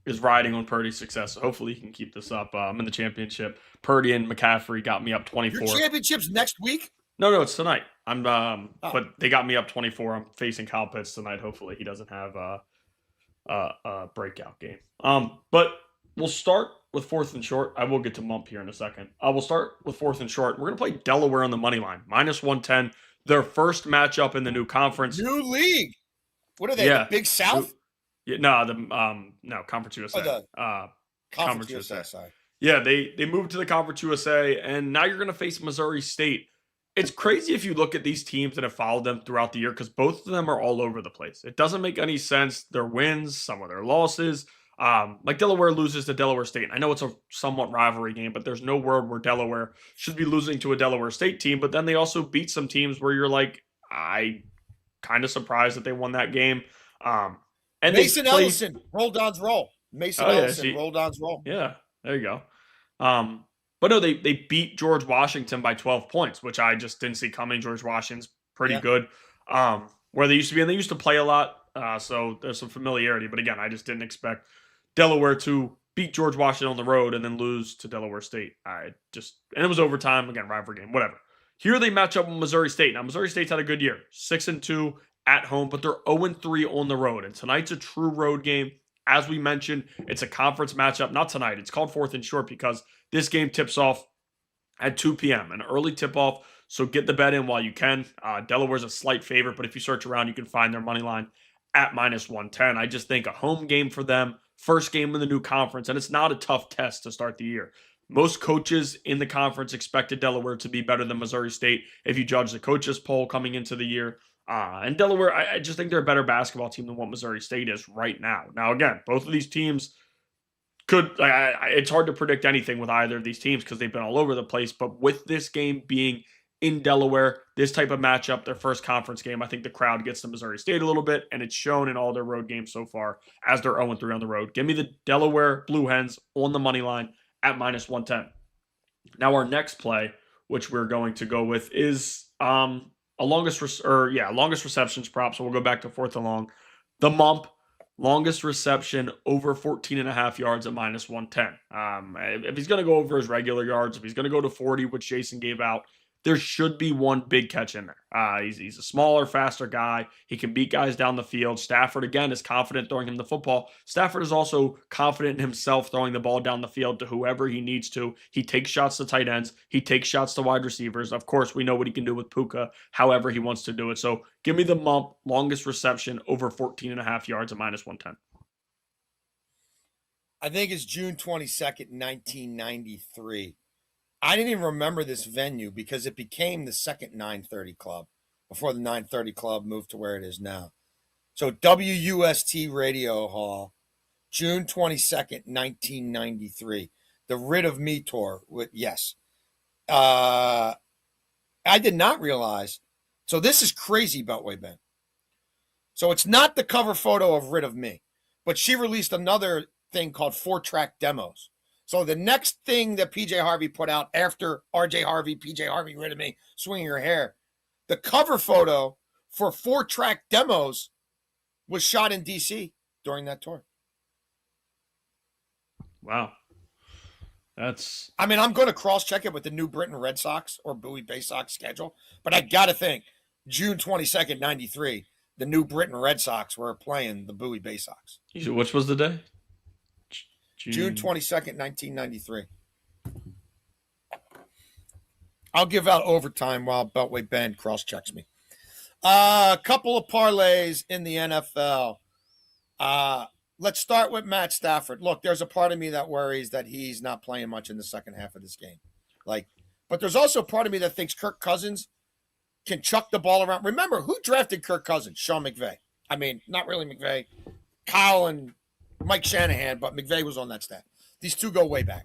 is riding on Purdy's success. So hopefully he can keep this up. I'm in the championship. Purdy and McCaffrey got me up 24. Your championship's next week? No, it's tonight. But they got me up 24. I'm facing Kyle Pitts tonight. Hopefully he doesn't have a breakout game. But we'll start with fourth and short. I will get to Mump here in a second. We'll start with fourth and short. We're going to play Delaware on the money line, -110. Their first matchup in the new conference. New league. What are they? The Big South? No, Conference USA. Conference USA. Sorry. Yeah, they moved to the Conference USA, and now you're going to face Missouri State. It's crazy if you look at these teams that have followed them throughout the year because both of them are all over the place. It doesn't make any sense. Their wins, some of their losses. Like Delaware loses to Delaware State. I know it's a somewhat rivalry game, but there's no world where Delaware should be losing to a Delaware State team. But then they also beat some teams where you're like, I kind of surprised that they won that game. And Mason they play, Ellison, roll Don's roll. Mason oh yeah, Ellison, roll Don's roll. yeah, there you go. But no, they beat George Washington by 12 points, which I just didn't see coming. George Washington's pretty good. Where they used to be, and they used to play a lot, so there's some familiarity. But again, I just didn't expect Delaware to beat George Washington on the road and then lose to Delaware State. And it was overtime, again, rivalry game, whatever. Here they match up with Missouri State. Now, Missouri State's had a good year, 6-2 at home, but they're 0-3 on the road. And tonight's a true road game. As we mentioned, it's a conference matchup. Not tonight. It's called 4th and Short because this game tips off at 2 p.m., an early tip-off. So get the bet in while you can. Delaware's a slight favorite, but if you search around, you can find their money line at -110. I just think a home game for them, first game in the new conference, and it's not a tough test to start the year. Most coaches in the conference expected Delaware to be better than Missouri State if you judge the coaches poll coming into the year. And Delaware, I just think they're a better basketball team than what Missouri State is right now. Now, again, both of these teams it's hard to predict anything with either of these teams because they've been all over the place. But with this game being in Delaware, this type of matchup, their first conference game, I think the crowd gets to Missouri State a little bit, and it's shown in all their road games so far as they're 0-3 on the road. Give me the Delaware Blue Hens on the money line at -110. Now our next play, which we're going to go with, is longest receptions prop. So we'll go back to 4th and long. The Mump, longest reception over 14.5 yards at -110. If he's going to go over his regular yards, if he's going to go to 40, which Jason gave out, there should be one big catch in there. He's a smaller, faster guy. He can beat guys down the field. Stafford, again, is confident throwing him the football. Stafford is also confident in himself throwing the ball down the field to whoever he needs to. He takes shots to tight ends. He takes shots to wide receivers. Of course, we know what he can do with Puka, however he wants to do it. So give me the Mump, longest reception over 14.5 yards at -110. I think it's June 22nd, 1993. I didn't even remember this venue because it became the second 930 Club before the 930 Club moved to where it is now. So WUST Radio Hall, June 22nd, 1993. The Rid of Me tour. Yes. I did not realize. So this is crazy, Beltway Ben. So it's not the cover photo of Rid of Me, but she released another thing called 4-track demos. So the next thing that PJ Harvey put out after RJ Harvey, PJ Harvey, Rid of Me, Swinging Her Hair, the cover photo for 4-track demos was shot in D.C. during that tour. Wow. I'm going to cross-check it with the New Britain Red Sox or Bowie Bay Sox schedule, but I got to think June 22nd, 93, the New Britain Red Sox were playing the Bowie Bay Sox. Which was the day? June 22nd, 1993. I'll give out overtime while Beltway Ben cross-checks me. A couple of parlays in the NFL. Let's start with Matt Stafford. Look, there's a part of me that worries that he's not playing much in the second half of this game. But there's also a part of me that thinks Kirk Cousins can chuck the ball around. Remember, who drafted Kirk Cousins? Sean McVay. I mean, not really McVay. Kyle and Mike Shanahan, but McVay was on that staff. These two go way back.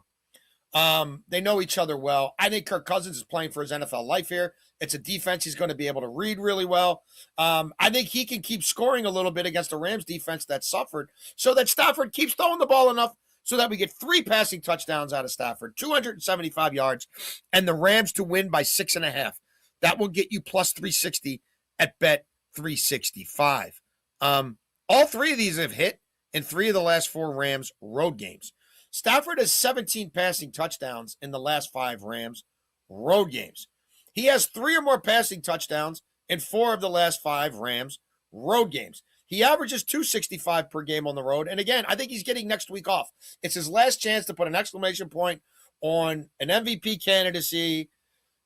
They know each other well. I think Kirk Cousins is playing for his NFL life here. It's a defense he's going to be able to read really well. I think he can keep scoring a little bit against the Rams defense that suffered so that Stafford keeps throwing the ball enough so that we get 3 passing touchdowns out of Stafford, 275 yards, and the Rams to win by 6.5. That will get you plus 360 at bet 365. All 3 of these have hit in 3 of the last 4 Rams road games. Stafford has 17 passing touchdowns in the last 5 Rams road games. He has 3 or more passing touchdowns in 4 of the last 5 Rams road games. He averages 265 per game on the road. And again, I think he's getting next week off. It's his last chance to put an exclamation point on an MVP candidacy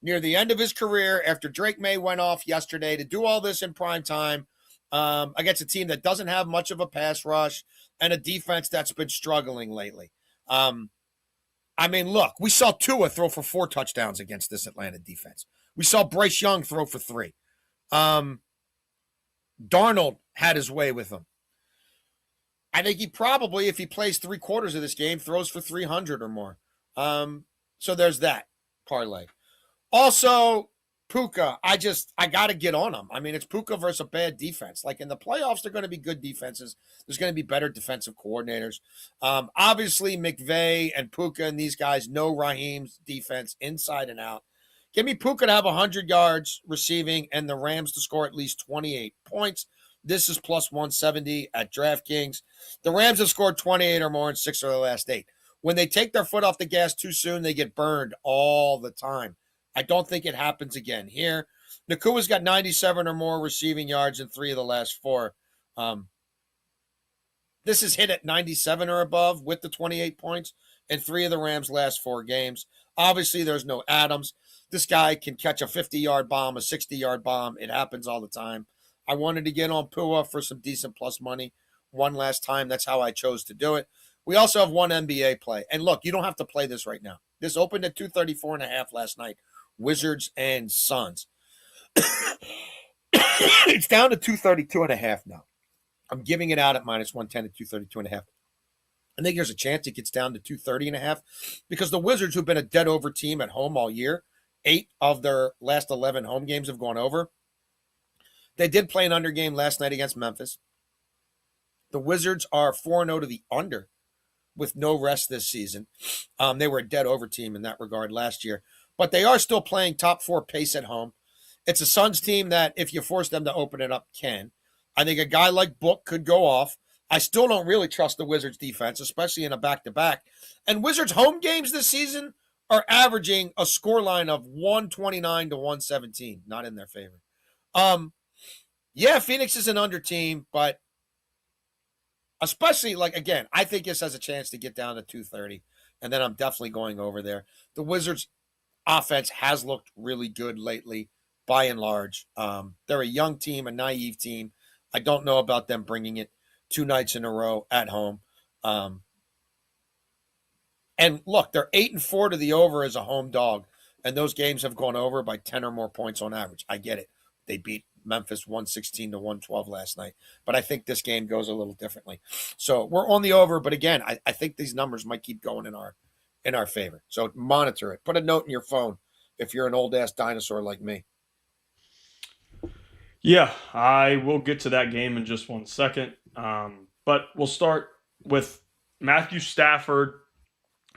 near the end of his career after Drake May went off yesterday to do all this in prime time. Against a team that doesn't have much of a pass rush and a defense that's been struggling lately. Look, we saw Tua throw for 4 touchdowns against this Atlanta defense. We saw Bryce Young throw for 3. Darnold had his way with him. I think he probably, if he plays 3 quarters of this game, throws for 300 or more. So there's that parlay. Also, Puka, I got to get on them. I mean, it's Puka versus a bad defense. Like in the playoffs, they're going to be good defenses. There's going to be better defensive coordinators. Obviously, McVay and Puka and these guys know Raheem's defense inside and out. Give me Puka to have 100 yards receiving and the Rams to score at least 28 points. This is plus 170 at DraftKings. The Rams have scored 28 or more in 6 of the last 8. When they take their foot off the gas too soon, they get burned all the time. I don't think it happens again here. Nakua's got 97 or more receiving yards in 3 of the last 4. This is hit at 97 or above with the 28 points in 3 of the Rams' last 4 games. Obviously, there's no Adams. This guy can catch a 50-yard bomb, a 60-yard bomb. It happens all the time. I wanted to get on Pua for some decent plus money one last time. That's how I chose to do it. We also have one NBA play. And look, you don't have to play this right now. This opened at 234.5 last night. Wizards and Suns. It's down to 232.5 now. I'm giving it out at minus 110 at 232.5. I think there's a chance it gets down to 230.5 because the Wizards, who've been a dead over team at home all year, 8 of their last 11 home games have gone over. They did play an under game last night against Memphis. The Wizards are 4-0 to the under with no rest this season. They were a dead over team in that regard last year. But they are still playing top 4 pace at home. It's a Suns team that, if you force them to open it up, can. I think a guy like Book could go off. I still don't really trust the Wizards defense, especially in a back-to-back. And Wizards home games this season are averaging a scoreline of 129 to 117. Not in their favor. Yeah, Phoenix is an under team, but especially, like, again, I think this has a chance to get down to 230. And then I'm definitely going over there. The Wizards offense has looked really good lately, by and large. They're a young team, a naive team. I don't know about them bringing it 2 nights in a row at home. And look, they're 8-4 to the over as a home dog, and those games have gone over by 10 or more points on average. I get it. They beat Memphis 116 to 112 last night, but I think this game goes a little differently. So we're on the over, but again, I think these numbers might keep going in our favor. So monitor it. Put a note in your phone if you're an old-ass dinosaur like me. Yeah, I will get to that game in just one second. But we'll start with Matthew Stafford,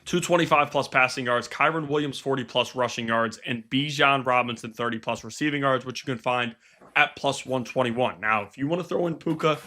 225 plus passing yards, Kyron Williams 40 plus rushing yards, and Bijan Robinson 30 plus receiving yards, which you can find at plus 121. Now, if you want to throw in Puka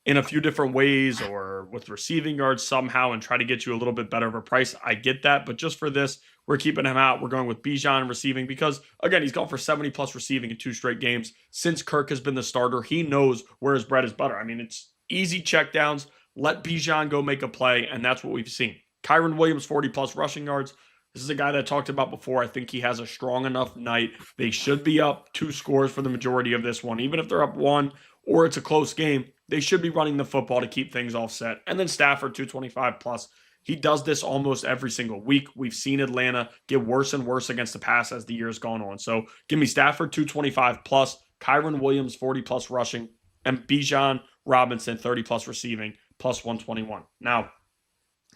in a few different ways or with receiving yards somehow and try to get you a little bit better of a price, I get that. But just for this, we're keeping him out. We're going with Bijan receiving because, again, he's gone for 70 plus receiving in 2 straight games. Since Kirk has been the starter, he knows where his bread is butter. I mean, it's easy checkdowns. Let Bijan go make a play, and that's what we've seen. Kyron Williams, 40 plus rushing yards. This is a guy that I talked about before. I think he has a strong enough night. They should be up 2 scores for the majority of this one. Even if they're up 1 or it's a close game, they should be running the football to keep things offset. And then Stafford, 225 plus. He does this almost every single week. We've seen Atlanta get worse and worse against the pass as the year's gone on. So give me Stafford, 225 plus, Kyron Williams, 40 plus rushing, and Bijan Robinson, 30 plus receiving, plus 121. Now,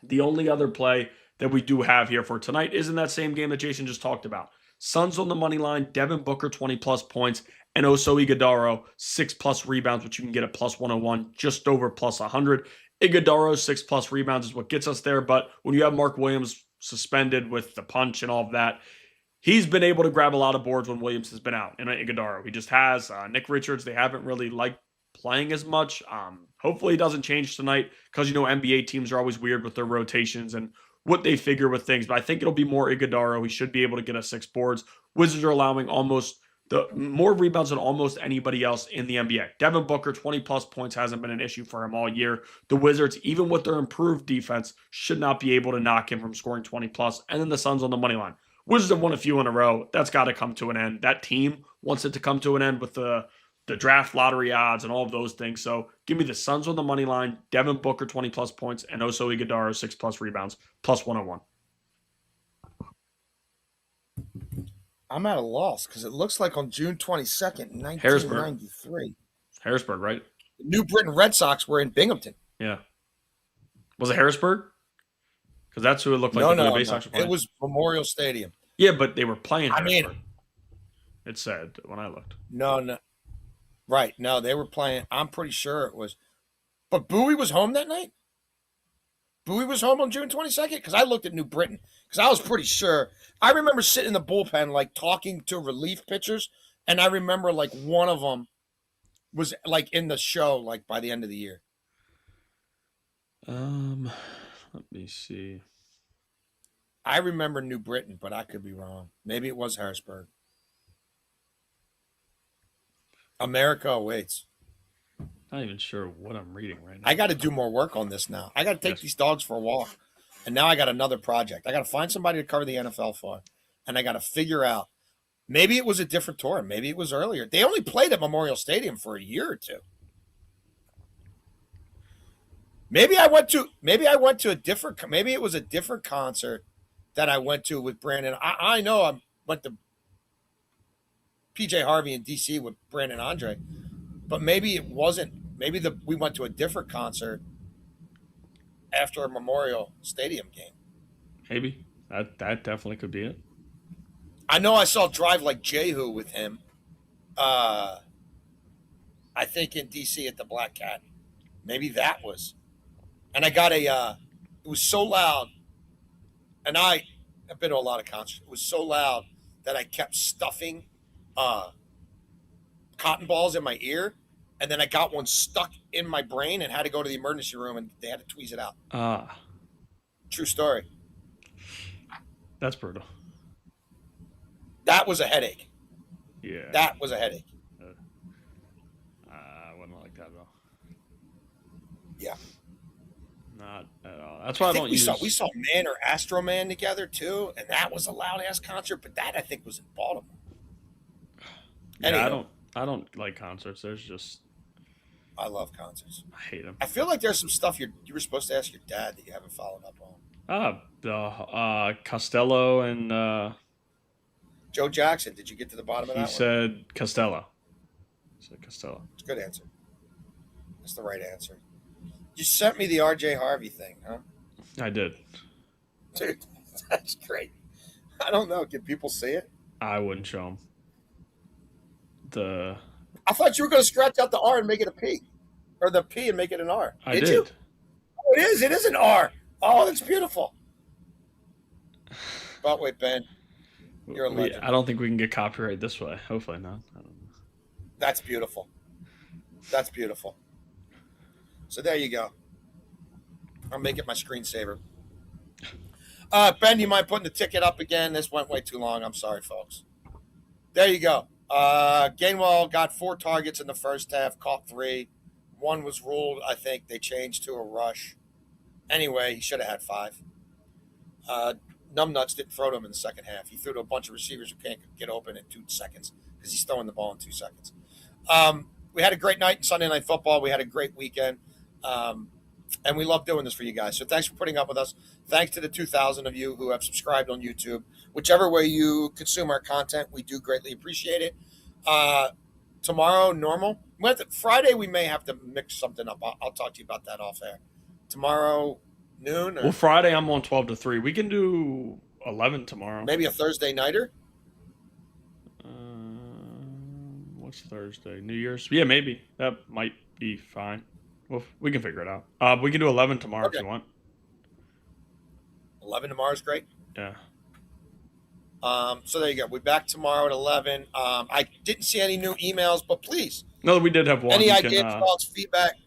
the only other play that we do have here for tonight is in that same game that Jason just talked about. Suns on the money line, Devin Booker 20 plus points, and Oso Iguodala 6 plus rebounds, which you can get at plus 101, just over plus 100. Iguodala 6 plus rebounds is what gets us there, but when you have Mark Williams suspended with the punch and all of that, he's been able to grab a lot of boards when Williams has been out. And Iguodala, he just has. Nick Richards, they haven't really liked playing as much. Hopefully it doesn't change tonight because, you know, NBA teams are always weird with their rotations and what they figure with things. But I think it'll be more Iguodala. He should be able to get us 6 boards. Wizards are allowing almost the more rebounds than almost anybody else in the NBA. Devin Booker, 20 plus points hasn't been an issue for him all year. The Wizards, even with their improved defense, should not be able to knock him from scoring 20 plus. And then the Suns on the money line. Wizards have won a few in a row. That's got to come to an end. That team wants it to come to an end with the draft lottery odds and all of those things. So give me the Suns on the money line, Devin Booker 20 plus points, and Oso Iguodala 6 plus rebounds, plus 101. I'm at a loss because it looks like on June 22nd, 1993. Harrisburg, right? The New Britain Red Sox were in Binghamton. Yeah. Was it Harrisburg? Because that's who it looked like the Blue Bay Sox were playing. It was Memorial Stadium. Yeah, but they were playing Harrisburg. It said when I looked. No. Right. No, they were playing. I'm pretty sure it was. But Bowie was home that night? Bowie was home on June 22nd? Because I looked at New Britain. Because I was pretty sure. I remember sitting in the bullpen, like, talking to relief pitchers. And I remember, like, one of them was, like, in the show, like, by the end of the year. Let me see. I remember New Britain, but I could be wrong. Maybe it was Harrisburg. America awaits. Not even sure what I'm reading right now. I got to do more work on this now. I got to take these dogs for a walk. And now I got another project. I got to find somebody to cover the NFL for. And I got to figure out. Maybe it was a different tour. Maybe it was earlier. They only played at Memorial Stadium for a year or two. Maybe it was a different concert that I went to with Brandon. I know I went to PJ Harvey in DC with Brandon Andre, but maybe it wasn't. Maybe we went to a different concert after a Memorial Stadium game. Maybe that definitely could be it. I know I saw Drive Like Jehu with him. I think in DC at the Black Cat. Maybe that was. And I got it was so loud. And I've been to a lot of concerts. It was so loud that I kept stuffing cotton balls in my ear. And then I got one stuck in my brain and had to go to the emergency room and they had to tweeze it out. True story. That's brutal. That was a headache. Yeah. That was a headache. I wouldn't like that at all. Yeah. Not at all. That's why I don't use. We saw Man or Astro Man together too, and that was a loud ass concert. But that I think was in Baltimore. Yeah, anyway, I don't like concerts. There's just. I love concerts. I hate them. I feel like there's some stuff you were supposed to ask your dad that you haven't followed up on. The Costello and. Joe Jackson. Did you get to the bottom of that one? He said Costello. It's a good answer. That's the right answer. You sent me the RJ Harvey thing, huh? I did. Dude, that's great. I don't know. Can people see it? I wouldn't show them. I thought you were going to scratch out the R and make it a P. Or the P and make it an R. Did you? Oh, it is. It is an R. Oh, that's beautiful. But wait, Ben. You're a legend. I don't think we can get copyright this way. Hopefully not. I don't know. That's beautiful. That's beautiful. So there you go. I'll make it my screensaver. Ben, you mind putting the ticket up again? This went way too long. I'm sorry, folks. There you go. Gainwell got 4 targets in the first half, caught 3. 1 was ruled, I think. They changed to a rush. Anyway, he should have had 5. Numbnuts didn't throw to him in the second half. He threw to a bunch of receivers who can't get open in 2 seconds because he's throwing the ball in 2 seconds. We had a great night in Sunday Night Football. We had a great weekend. And we love doing this for you guys. So thanks for putting up with us. Thanks to the 2,000 of you who have subscribed on YouTube. Whichever way you consume our content, we do greatly appreciate it. Tomorrow, normal. Friday, we may have to mix something up. I'll talk to you about that off air. Tomorrow, noon? Well, Friday, I'm on 12 to 3. We can do 11 tomorrow. Maybe a Thursday nighter? What's Thursday? New Year's? Yeah, maybe. That might be fine. Well, we can figure it out. We can do 11 tomorrow if you want. 11 tomorrow is great. Yeah. So there you go. We're back tomorrow at 11. I didn't see any new emails, but please. No, we did have one. Any ideas, thoughts, feedback?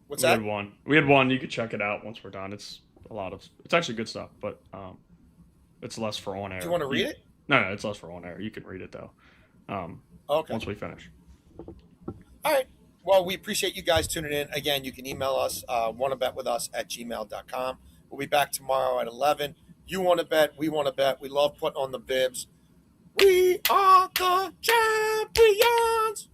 What's that? We had one. You could check it out once we're done. It's it's actually good stuff, but it's less for on air. Do you want to read it? No, it's less for on air. You can read it though. Okay. Once we finish. All right. Well, we appreciate you guys tuning in. Again, you can email us, wannabetwithus@gmail.com. We'll be back tomorrow at 11. You want to bet. We want to bet. We love putting on the bibs. We are the champions.